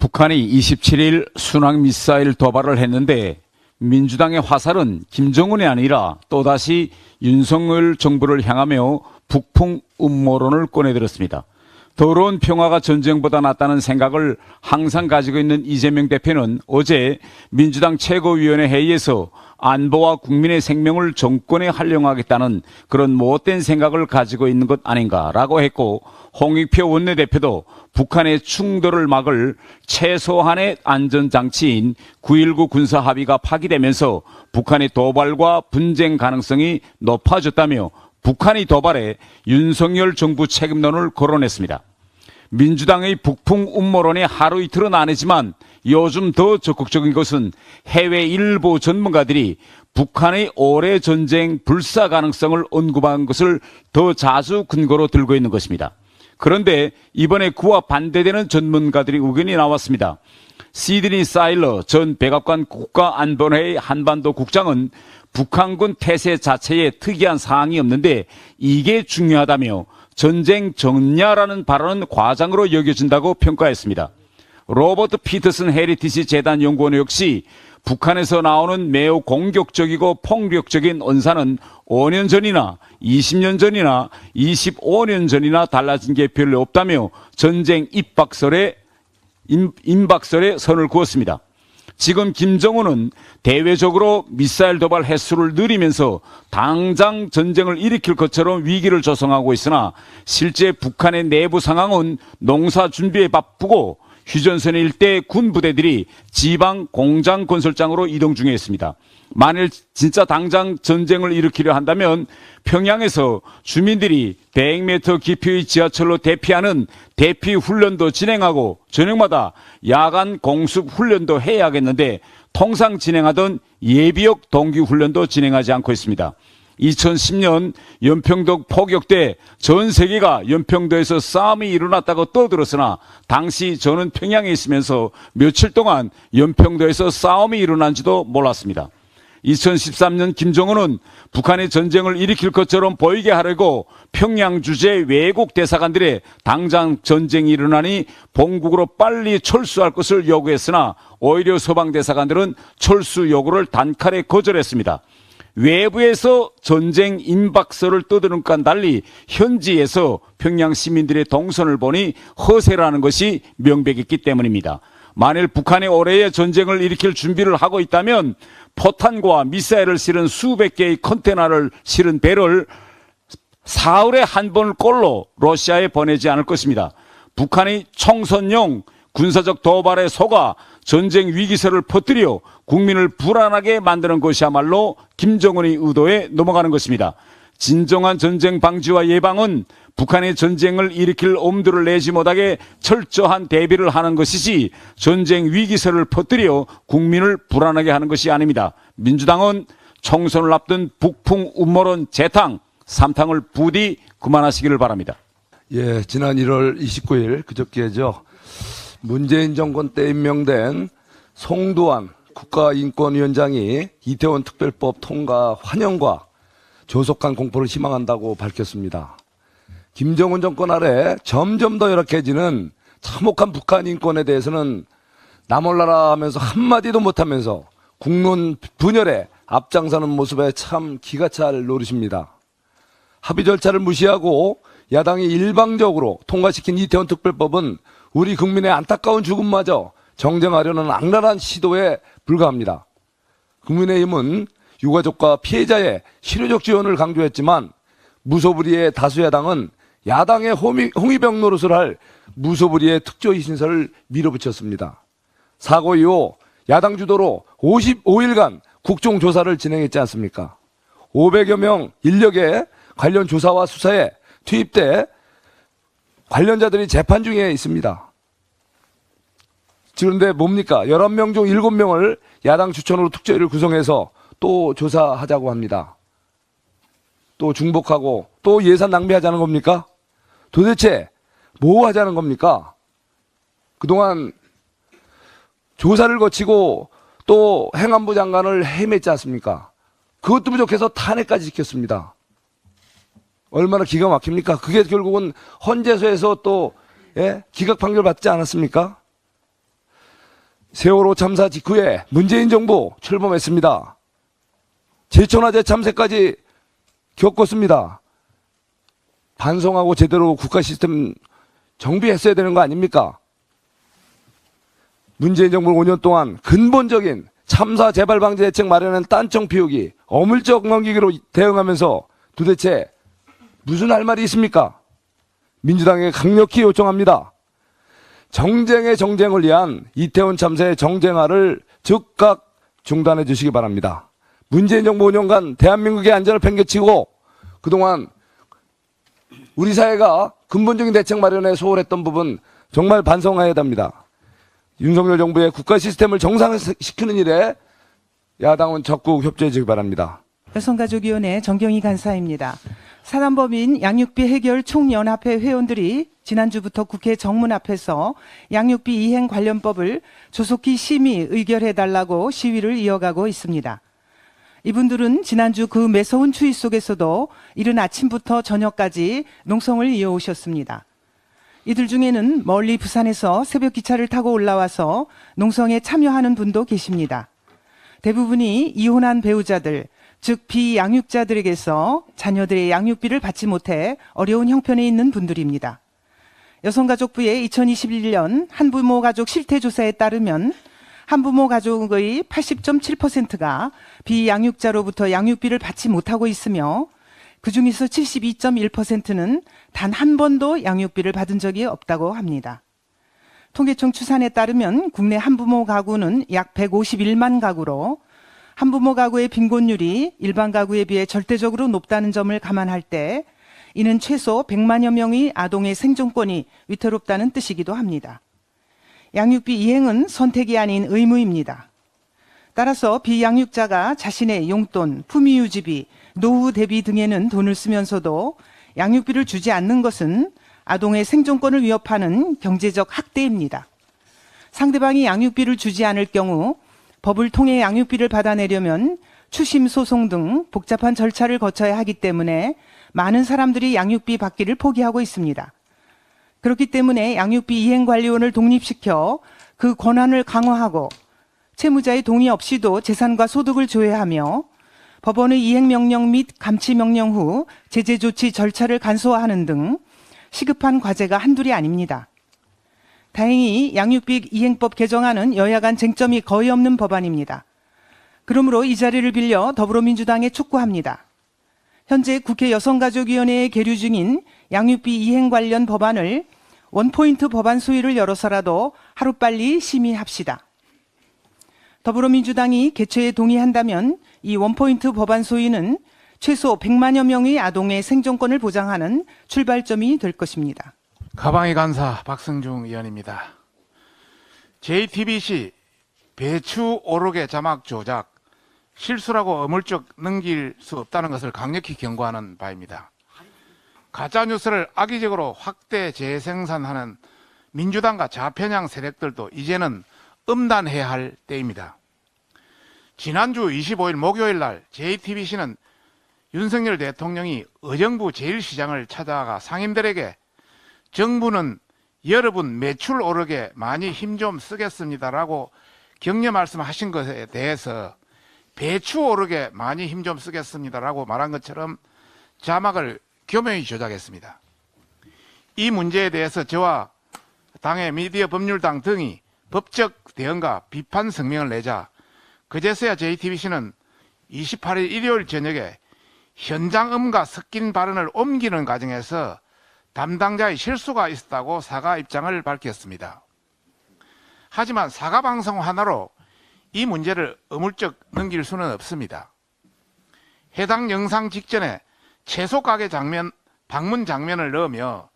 북한이 27일 순항미사일 도발을 했는데 민주당의 화살은 김정은이 아니라 또다시 윤석열 정부를 향하며 북풍 음모론을 꺼내들었습니다. 더러운 평화가 전쟁보다 낫다는 생각을 항상 가지고 있는 이재명 대표는 어제 민주당 최고위원회 회의에서 안보와 국민의 생명을 정권에 활용하겠다는 그런 못된 생각을 가지고 있는 것 아닌가라고 했고, 홍익표 원내대표도 북한의 충돌을 막을 최소한의 안전장치인 9.19 군사합의가 파기되면서 북한의 도발과 분쟁 가능성이 높아졌다며 북한이 도발해 윤석열 정부 책임론을 거론했습니다. 민주당의 북풍 음모론이 하루 이틀은 아니지만 요즘 더 적극적인 것은 해외 일부 전문가들이 북한의 올해 전쟁 불사 가능성을 언급한 것을 더 자주 근거로 들고 있는 것입니다. 그런데 이번에 그와 반대되는 전문가들의 의견이 나왔습니다. 시드니 사일러 전 백악관 국가안보회의 한반도 국장은 북한군 태세 자체에 특이한 사항이 없는데 이게 중요하다며 전쟁 정냐라는 발언은 과장으로 여겨진다고 평가했습니다. 로버트 피터슨 헤리티지 재단 연구원 역시 북한에서 나오는 매우 공격적이고 폭력적인 언사는 5년 전이나 20년 전이나 25년 전이나 달라진 게 별로 없다며 전쟁 임박설에 선을 그었습니다. 지금 김정은은 대외적으로 미사일 도발 횟수를 늘리면서 당장 전쟁을 일으킬 것처럼 위기를 조성하고 있으나 실제 북한의 내부 상황은 농사 준비에 바쁘고 휴전선 일대 군 부대들이 지방 공장 건설장으로 이동 중에 있습니다. 만일 진짜 당장 전쟁을 일으키려 한다면 평양에서 주민들이 100m 깊이의 지하철로 대피하는 대피 훈련도 진행하고 저녁마다 야간 공습 훈련도 해야겠는데 통상 진행하던 예비역 동기 훈련도 진행하지 않고 있습니다. 2010년 연평도 포격 때 전 세계가 연평도에서 싸움이 일어났다고 떠들었으나 당시 저는 평양에 있으면서 며칠 동안 연평도에서 싸움이 일어난지도 몰랐습니다. 2013년 김정은은 북한의 전쟁을 일으킬 것처럼 보이게 하려고 평양 주재 외국 대사관들의 당장 전쟁이 일어나니 본국으로 빨리 철수할 것을 요구했으나 오히려 서방 대사관들은 철수 요구를 단칼에 거절했습니다. 외부에서 전쟁 임박설을 떠드는 것과 달리 현지에서 평양 시민들의 동선을 보니 허세라는 것이 명백했기 때문입니다. 만일 북한이 올해에 전쟁을 일으킬 준비를 하고 있다면 포탄과 미사일을 실은 수백 개의 컨테이너를 실은 배를 사흘에 한 번을 꼴로 러시아에 보내지 않을 것입니다. 북한이 총선용 군사적 도발에 속아 전쟁 위기설을 퍼뜨려 국민을 불안하게 만드는 것이야말로 김정은의 의도에 넘어가는 것입니다. 진정한 전쟁 방지와 예방은 북한의 전쟁을 일으킬 엄두를 내지 못하게 철저한 대비를 하는 것이지 전쟁 위기설을 퍼뜨려 국민을 불안하게 하는 것이 아닙니다. 민주당은 총선을 앞둔 북풍 음모론 재탕, 삼탕을 부디 그만하시기를 바랍니다. 예, 지난 1월 29일 그저께죠. 문재인 정권 때 임명된 송두환 국가인권위원장이 이태원 특별법 통과 환영과 조속한 공포를 희망한다고 밝혔습니다. 김정은 정권 아래 점점 더 열악해지는 참혹한 북한 인권에 대해서는 나몰라라 하면서 한마디도 못하면서 국론 분열에 앞장서는 모습에 참 기가 찰 노릇입니다. 합의 절차를 무시하고 야당이 일방적으로 통과시킨 이태원 특별법은 우리 국민의 안타까운 죽음마저 정정하려는 악랄한 시도에 불과합니다. 국민의힘은 유가족과 피해자의 실효적 지원을 강조했지만 무소불위의 다수 야당은 야당의 홍위병 노릇을 할 무소불위의 특조위 신설을 밀어붙였습니다. 사고 이후 야당 주도로 55일간 국정조사를 진행했지 않습니까? 500여 명 인력의 관련 조사와 수사에 투입돼 관련자들이 재판 중에 있습니다. 그런데 뭡니까? 11명 중 7명을 야당 추천으로 특조위를 구성해서 또 조사하자고 합니다. 또 중복하고 또 예산 낭비하자는 겁니까? 도대체 뭐 하자는 겁니까? 그동안 조사를 거치고 또 행안부 장관을 해임했지 않습니까? 그것도 부족해서 탄핵까지 시켰습니다. 얼마나 기가 막힙니까? 그게 결국은 헌재소에서 또 기각 판결 받지 않았습니까? 세월호 참사 직후에 문재인 정부 출범했습니다. 제천화재 참사까지 겪었습니다. 반성하고 제대로 국가 시스템 정비했어야 되는 거 아닙니까? 문재인 정부 5년 동안 근본적인 참사 재발 방지 대책 마련은 딴청 피우기, 어물쩍 넘기기로 대응하면서 도대체 무슨 할 말이 있습니까? 민주당에 강력히 요청합니다. 정쟁의 정쟁을 위한 이태원 참사의 정쟁화를 즉각 중단해 주시기 바랍니다. 문재인 정부 5년간 대한민국의 안전을 팽개치고 그동안 우리 사회가 근본적인 대책 마련에 소홀했던 부분 정말 반성해야 합니다. 윤석열 정부의 국가 시스템을 정상화시키는 일에 야당은 적극 협조해 주기 바랍니다. 여성가족위원회 정경희 간사입니다. 사단법인 양육비 해결 총연합회 회원들이 지난주부터 국회 정문 앞에서 양육비 이행 관련법을 조속히 심의 의결해달라고 시위를 이어가고 있습니다. 이분들은 지난주 그 매서운 추위 속에서도 이른 아침부터 저녁까지 농성을 이어오셨습니다. 이들 중에는 멀리 부산에서 새벽 기차를 타고 올라와서 농성에 참여하는 분도 계십니다. 대부분이 이혼한 배우자들, 즉 비양육자들에게서 자녀들의 양육비를 받지 못해 어려운 형편에 있는 분들입니다. 여성가족부의 2021년 한부모 가족 실태조사에 따르면 한부모 가족의 80.7%가 비양육자로부터 양육비를 받지 못하고 있으며 그중에서 72.1%는 단 한 번도 양육비를 받은 적이 없다고 합니다. 통계청 추산에 따르면 국내 한부모 가구는 약 151만 가구로 한부모 가구의 빈곤율이 일반 가구에 비해 절대적으로 높다는 점을 감안할 때 이는 최소 100만여 명의 아동의 생존권이 위태롭다는 뜻이기도 합니다. 양육비 이행은 선택이 아닌 의무입니다. 따라서 비양육자가 자신의 용돈, 품위유지비, 노후 대비 등에는 돈을 쓰면서도 양육비를 주지 않는 것은 아동의 생존권을 위협하는 경제적 학대입니다. 상대방이 양육비를 주지 않을 경우 법을 통해 양육비를 받아내려면 추심 소송 등 복잡한 절차를 거쳐야 하기 때문에 많은 사람들이 양육비 받기를 포기하고 있습니다. 그렇기 때문에 양육비 이행관리원을 독립시켜 그 권한을 강화하고 채무자의 동의 없이도 재산과 소득을 조회하며 법원의 이행명령 및 감치명령 후 제재조치 절차를 간소화하는 등 시급한 과제가 한둘이 아닙니다. 다행히 양육비 이행법 개정안은 여야 간 쟁점이 거의 없는 법안입니다. 그러므로 이 자리를 빌려 더불어민주당에 촉구합니다. 현재 국회 여성가족위원회에 계류 중인 양육비 이행 관련 법안을 원포인트 법안 소위를 열어서라도 하루빨리 심의합시다. 더불어민주당이 개최에 동의한다면 이 원포인트 법안 소위는 최소 100만여 명의 아동의 생존권을 보장하는 출발점이 될 것입니다. 가방이 간사 박승중 의원입니다. JTBC 배추 오르게 자막 조작 실수라고 어물쩍 넘길 수 없다는 것을 강력히 경고하는 바입니다. 가짜뉴스를 악의적으로 확대 재생산하는 민주당과 좌편향 세력들도 이제는 엄단해야 할 때입니다. 지난주 25일 목요일 날 JTBC는 윤석열 대통령이 의정부 제1시장을 찾아가 상인들에게 정부는 여러분 매출 오르게 많이 힘 좀 쓰겠습니다라고 격려 말씀하신 것에 대해서 배추 오르게 많이 힘 좀 쓰겠습니다라고 말한 것처럼 자막을 교묘히 조작했습니다. 이 문제에 대해서 저와 당의 미디어 법률당 등이 법적 대응과 비판 성명을 내자 그제서야 JTBC는 28일 일요일 저녁에 현장음과 섞인 발언을 옮기는 과정에서 담당자의 실수가 있었다고 사과 입장을 밝혔습니다. 하지만 사과 방송 하나로 이 문제를 어물쩍 넘길 수는 없습니다. 해당 영상 직전에 채소 가게 장면, 방문 장면을 넣으며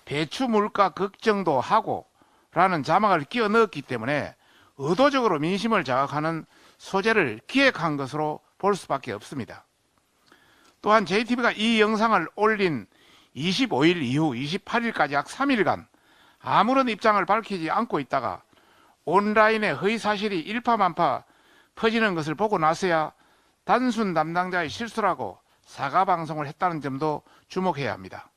배추 물가 걱정도 하고 라는 자막을 끼워 넣었기 때문에 의도적으로 민심을 자극하는 소재를 기획한 것으로 볼 수밖에 없습니다. 또한 JTBC가 이 영상을 올린 25일 이후 28일까지 약 3일간 아무런 입장을 밝히지 않고 있다가 온라인에 허위사실이 일파만파 퍼지는 것을 보고 나서야 단순 담당자의 실수라고 사과방송을 했다는 점도 주목해야 합니다.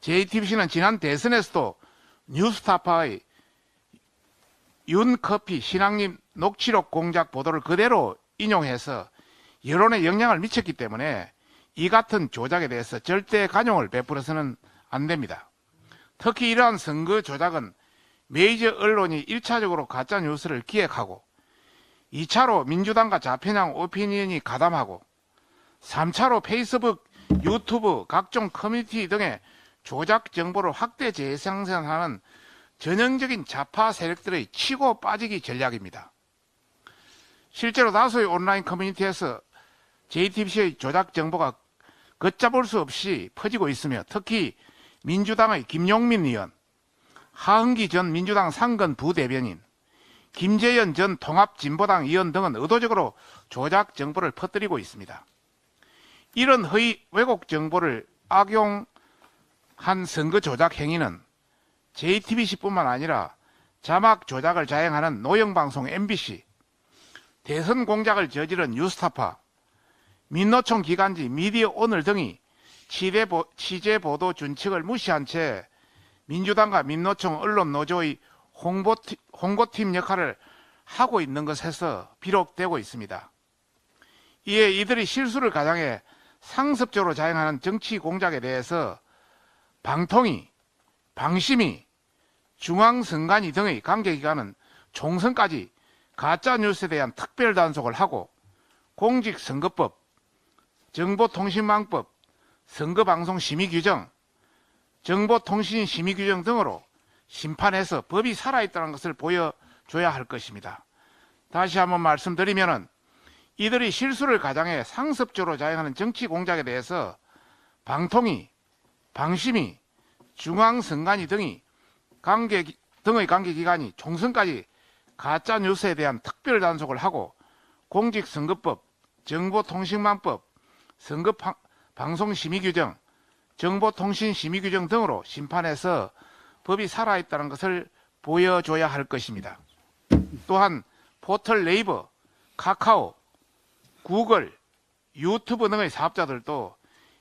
JTBC는 지난 대선에서도 뉴스타파의 윤커피 신앙님 녹취록 공작 보도를 그대로 인용해서 여론에 영향을 미쳤기 때문에 이 같은 조작에 대해서 절대 관용을 베풀어서는 안 됩니다. 특히 이러한 선거 조작은 메이저 언론이 1차적으로 가짜뉴스를 기획하고 2차로 민주당과 좌편향 오피니언이 가담하고 3차로 페이스북, 유튜브, 각종 커뮤니티 등의 조작 정보를 확대 재생산하는 전형적인 좌파 세력들의 치고 빠지기 전략입니다. 실제로 다수의 온라인 커뮤니티에서 JTBC의 조작 정보가 걷잡을 수 없이 퍼지고 있으며 특히 민주당의 김용민 의원, 하흥기 전 민주당 상근 부대변인, 김재현 전 통합진보당 의원 등은 의도적으로 조작 정보를 퍼뜨리고 있습니다. 이런 허위 왜곡 정보를 악용한 선거 조작 행위는 JTBC뿐만 아니라 자막 조작을 자행하는 노영방송 MBC, 대선 공작을 저지른 뉴스타파, 민노총 기관지 미디어오늘 등이 취재 보도 준칙을 무시한 채 민주당과 민노총 언론노조의 홍보팀 역할을 하고 있는 것에서 비롯되고 있습니다. 이에 이들이 실수를 가장해 상습적으로 자행하는 정치 공작에 대해서 방통위, 방심위, 중앙선관위 등의 관계기관은 총선까지 가짜뉴스에 대한 특별 단속을 하고 공직선거법, 정보통신망법, 선거방송심의규정, 정보통신심의규정 등으로 심판해서 법이 살아있다는 것을 보여줘야 할 것입니다. 다시 한번 말씀드리면 이들이 실수를 가장해 상습적으로 자행하는 정치 공작에 대해서 방통위, 방심위, 중앙선관위 등의 관계기관이 총선까지 가짜뉴스에 대한 특별 단속을 하고 공직선거법, 정보통신망법, 선거방송심의규정, 정보통신심의규정 등으로 심판해서 법이 살아있다는 것을 보여줘야 할 것입니다. 또한 포털 네이버, 카카오, 구글, 유튜브 등의 사업자들도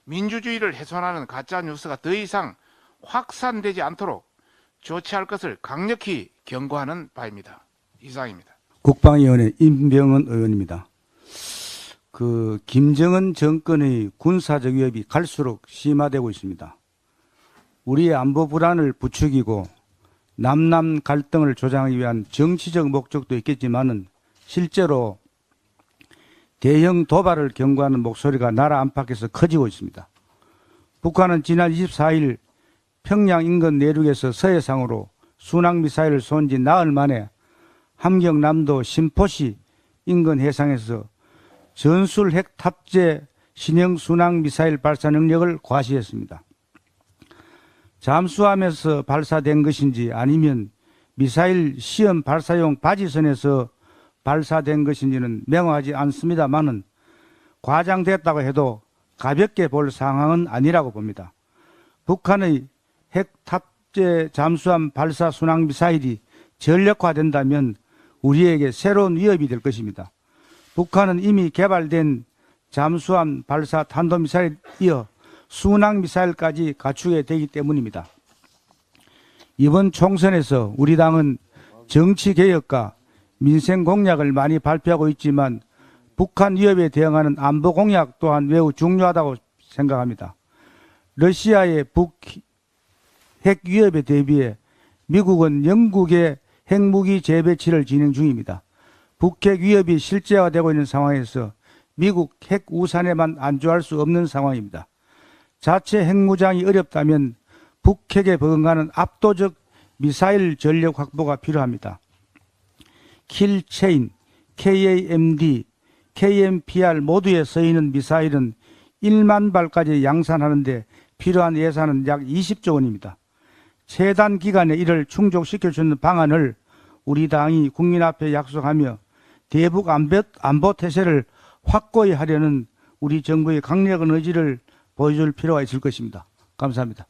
민주주의를 훼손하는 가짜뉴스가 더 이상 확산되지 않도록 조치할 것을 강력히 경고하는 바입니다. 이상입니다. 국방위원회 임병헌 의원입니다. 김정은 정권의 군사적 위협이 갈수록 심화되고 있습니다. 우리의 안보 불안을 부추기고 남남 갈등을 조장하기 위한 정치적 목적도 있겠지만은 실제로 대형 도발을 경고하는 목소리가 나라 안팎에서 커지고 있습니다. 북한은 지난 24일 평양 인근 내륙에서 서해상으로 순항미사일을 쏜 지 나흘 만에 함경남도 신포시 인근 해상에서 전술 핵 탑재 신형 순항미사일 발사 능력을 과시했습니다. 잠수함에서 발사된 것인지 아니면 미사일 시험 발사용 바지선에서 발사된 것인지는 명확하지 않습니다만은 과장됐다고 해도 가볍게 볼 상황은 아니라고 봅니다. 북한의 핵 탑재 잠수함 발사 순항미사일이 전력화된다면 우리에게 새로운 위협이 될 것입니다. 북한은 이미 개발된 잠수함 발사 탄도미사일에 이어 순항미사일까지 갖추게 되기 때문입니다. 이번 총선에서 우리 당은 정치개혁과 민생 공약을 많이 발표하고 있지만 북한 위협에 대응하는 안보 공약 또한 매우 중요하다고 생각합니다. 러시아의 북핵 위협에 대비해 미국은 영국의 핵무기 재배치를 진행 중입니다. 북핵 위협이 실제화되고 있는 상황에서 미국 핵 우산에만 안주할 수 없는 상황입니다. 자체 핵무장이 어렵다면 북핵에 버금가는 압도적 미사일 전력 확보가 필요합니다. 킬체인, KAMD, KMPR 모두에 쓰이는 미사일은 1만 발까지 양산하는 데 필요한 예산은 약 20조 원입니다. 최단 기간에 이를 충족시킬 수 있는 방안을 우리 당이 국민 앞에 약속하며 대북 안보 태세를 확고히 하려는 우리 정부의 강력한 의지를 보여줄 필요가 있을 것입니다. 감사합니다.